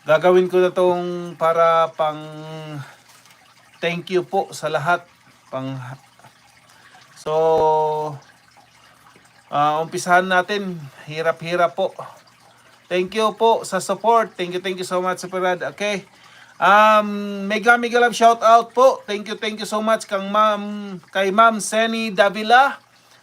Gagawin ko na tong para pang thank you po sa lahat. Umpisahan natin. Hirap-hirap po. Thank you po sa support. Thank you so much, Super Rad. Okay. Mega love shout out po. Thank you so much kay Ma'am Seni Davila.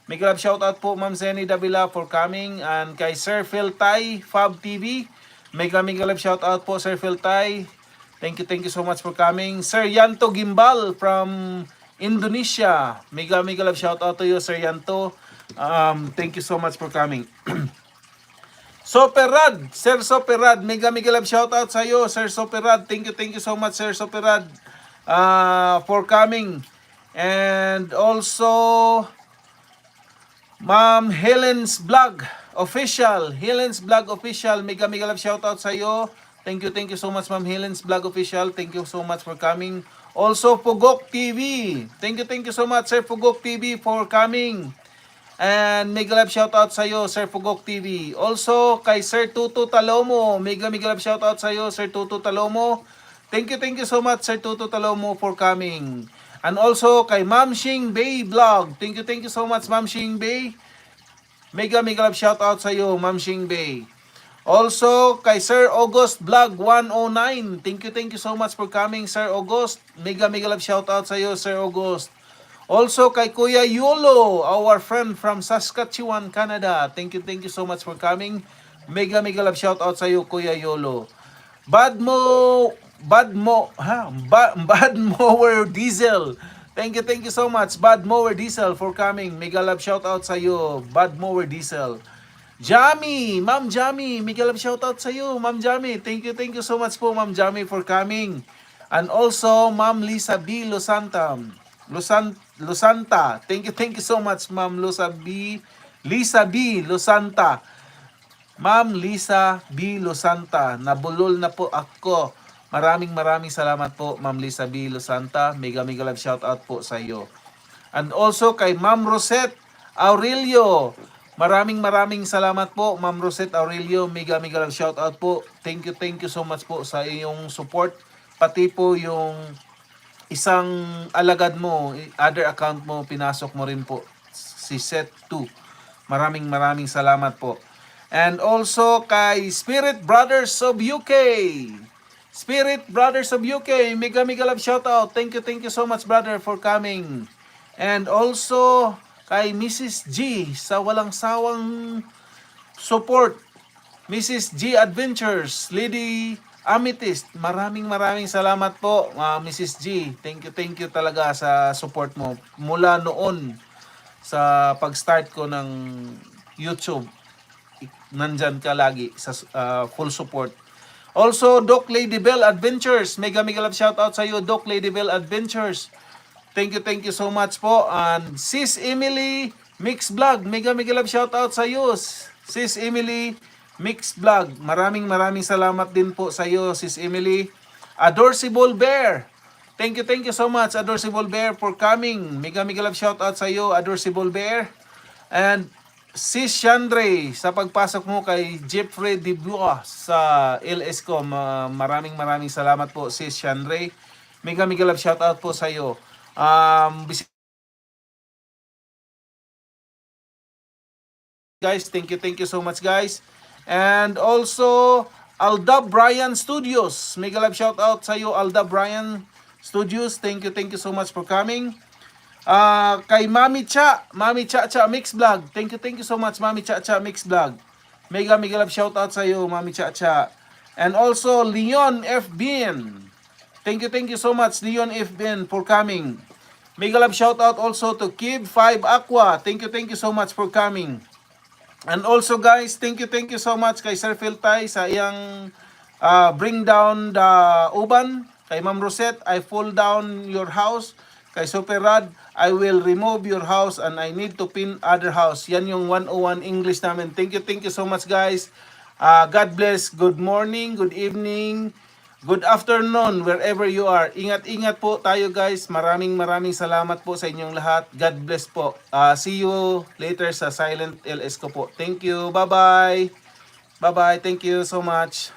Mega love shout out po Ma'am Seni Davila for coming, and kay Sir Phil Tai Fab TV. Mega love shout out po Sir Phil Tai. Thank you so much for coming. Sir Yanto Gimbal from Indonesia. Mega love shout out to you Sir Yanto. Thank you so much for coming. Soperad, Sir Soperad, mega love shoutout sa iyo, Sir Soperad. Thank you so much, Sir Soperad, for coming. And also, Ma'am Helen's Vlog Official, mega love shoutout sa iyo. Thank you so much, Ma'am Helen's Vlog Official. Thank you so much for coming. Also, Pugok TV. Thank you so much, Sir Pugok TV, for coming. And mega love shoutout sa iyo, Sir Pugok TV. Also, kay Sir Tutu Talomo. Mega love shoutout sa iyo, Sir Tutu Talomo. Thank you so much, Sir Tutu Talomo, for coming. And also, kay Ma'am Shing Bay Vlog. Thank you so much, Ma'am Shing Bay. Mega love shoutout sa iyo, Ma'am Shing Bay. Also, kay Sir August Vlog 109. Thank you so much for coming, Sir August. Mega love shoutout sa iyo, Sir August. Also kay Kuya Yolo, our friend from Saskatchewan, Canada. Thank you so much for coming. Mega love shout out sa iyo, Kuya Yolo. Bad Mower Diesel. Thank you so much, Bad Mower Diesel, for coming. Mega love shout out sa iyo, Bad Mower Diesel. Jami, Ma'am Jami, mega love shout out sa iyo, Ma'am Jami. Thank you so much po, Ma'am Jami, for coming. And also, Ma'am Lisa B. Losanta. Thank you so much, Ma'am Lisa B. Losanta. Ma'am Lisa B. Losanta, nabulol na po ako. Maraming salamat po, Ma'am Lisa B. Losanta. Mega love shout out po sa iyo. And also kay Ma'am Rosette Aurelio. Maraming salamat po, Ma'am Rosette Aurelio. Mega love shout out po. Thank you so much po sa iyong support. Pati po yung isang alagad mo, other account mo, pinasok mo rin po, si Set2. Maraming salamat po. And also kay Spirit Brothers of UK. Mega love shoutout. Thank you so much, brother, for coming. And also kay Mrs. G sa walang sawang support. Mrs. G Adventures, Lady Amethyst, maraming salamat po, Mrs. G. Thank you talaga sa support mo. Mula noon sa pag-start ko ng YouTube, nandyan ka lagi sa full support. Also, Doc Lady Bell Adventures, mega love shoutout sa iyo, Doc Lady Bell Adventures. Thank you so much po. And Sis Emily Mix Vlog, mega love shoutout sa iyo, Sis Emily Mix Vlog. Maraming salamat din po sa iyo, Sis Emily. Adorable Bear. Thank you so much, Adorable Bear, for coming. Mega love shout out sa iyo, Adorable Bear. And Sis Chandre, sa pagpasok mo kay Jeffrey Dibua sa LSCom. Maraming salamat po, Sis Chandre. Mega love shout out po sa iyo. Guys, thank you so much, guys. And also, Aldab Brian Studios. Mega love shout out sa iyo, Aldab Brian Studios. Thank you so much for coming. Kay Mami Cha Mix Vlog. Thank you so much, Mami Cha Mix Vlog. Mega love shout out sa iyo, Mami Cha. And also, Leon F. Bin. Thank you so much, Leon F. Bin, for coming. Mega love shout out also to Kid 5 Aqua. Thank you so much for coming. And also, guys, thank you so much kay Sir Phil Tai sa iyang bring down the uban. Kay Ma'am Rosette, I fall down your house. Kay Super Rad, I will remove your house and I need to pin other house. Yan yung 101 English namin. Thank you so much, guys. God bless. Good morning, good evening, good afternoon, wherever you are. Ingat po tayo, guys. Maraming salamat po sa inyong lahat. God bless po. See you later sa Silent LS ko po. Thank you. Bye-bye. Bye-bye. Thank you so much.